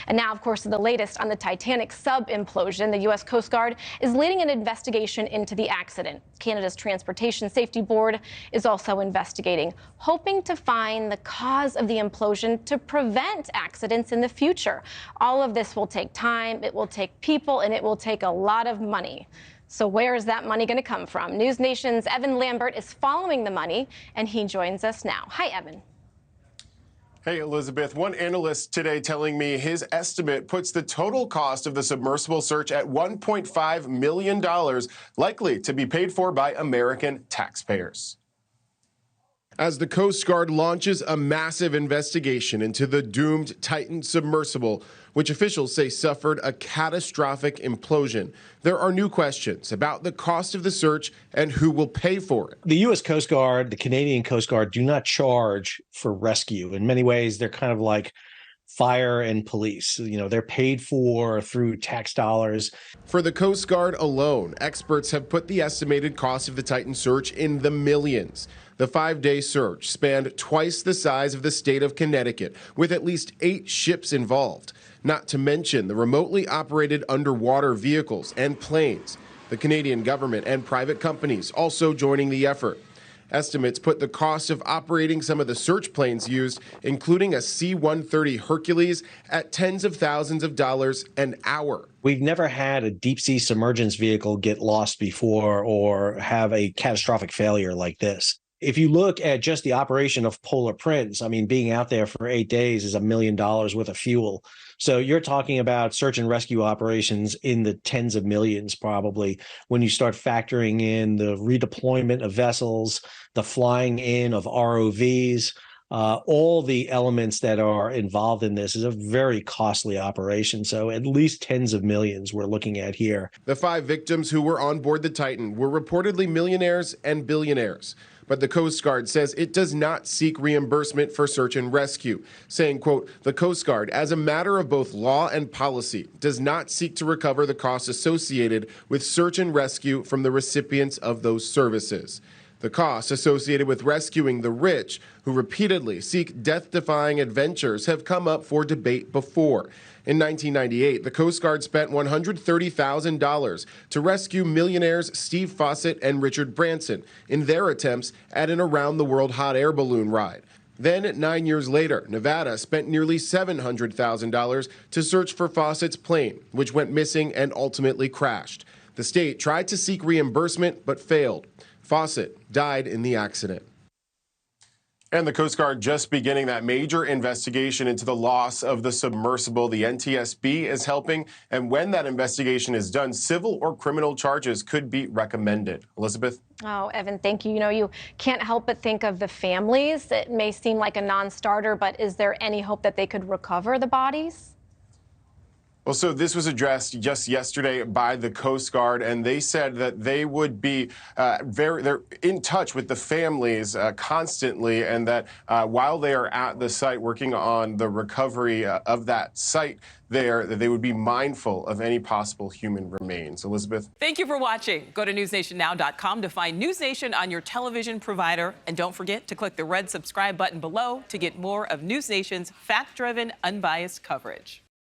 And now, of course, the latest on the Titanic sub implosion. The U.S. Coast Guard is leading an investigation into the accident. Canada's Transportation Safety Board is also investigating, hoping to find the cause of the implosion to prevent accidents in the future. All of this will take time, it will take people, and it will take a lot of money. So where is that money going to come from? NewsNation's Evan Lambert is following the money, and he joins us now. Hi, Evan. Hey, Elizabeth. One analyst today telling me his estimate puts the total cost of the submersible search at $1.5 million, likely to be paid for by American taxpayers. As the Coast Guard launches a massive investigation into the doomed Titan submersible, which officials say suffered a catastrophic implosion, there are new questions about the cost of the search and who will pay for it. The U.S. Coast Guard, the Canadian Coast Guard do not charge for rescue. In many ways, they're kind of like fire and police. You know, they're paid for through tax dollars. For the Coast Guard alone, experts have put the estimated cost of the Titan search in the millions. The 5-day search spanned twice the size of the state of Connecticut, with at least 8 ships involved, not to mention the remotely operated underwater vehicles and planes. The Canadian government and private companies also joining the effort. Estimates put the cost of operating some of the search planes used, including a C-130 Hercules, at tens of thousands of dollars an hour. We've never had a deep-sea submergence vehicle get lost before or have a catastrophic failure like this. If you look at just the operation of Polar Prince, I mean, being out there for 8 days is $1 million worth of fuel. So you're talking about search and rescue operations in the tens of millions, probably, when you start factoring in the redeployment of vessels, the flying in of ROVs, all the elements that are involved in this is a very costly operation. So at least tens of millions we're looking at here. The 5 victims who were on board the Titan were reportedly millionaires and billionaires. But the Coast Guard says it does not seek reimbursement for search and rescue, saying, quote, the Coast Guard, as a matter of both law and policy, does not seek to recover the costs associated with search and rescue from the recipients of those services. The costs associated with rescuing the rich, who repeatedly seek death-defying adventures, have come up for debate before. In 1998, the Coast Guard spent $130,000 to rescue millionaires Steve Fawcett and Richard Branson in their attempts at an around-the-world hot air balloon ride. Then, 9 years later, Nevada spent nearly $700,000 to search for Fawcett's plane, which went missing and ultimately crashed. The state tried to seek reimbursement but failed. Fawcett died in the accident. And the Coast Guard just beginning that major investigation into the loss of the submersible. The NTSB is helping, and when that investigation is done, civil or criminal charges could be recommended. Elizabeth? Oh, Evan, thank you. You know, you can't help but think of the families. It may seem like a non-starter, but is there any hope that they could recover the bodies? Well, so this was addressed just yesterday by the Coast Guard, and they said that they would be they're in touch with the families constantly, and that while they are at the site working on the recovery of that site there, that they would be mindful of any possible human remains. Elizabeth? Thank you for watching. Go to newsnationnow.com to find NewsNation on your television provider, and don't forget to click the red subscribe button below to get more of NewsNation's fact-driven, unbiased coverage.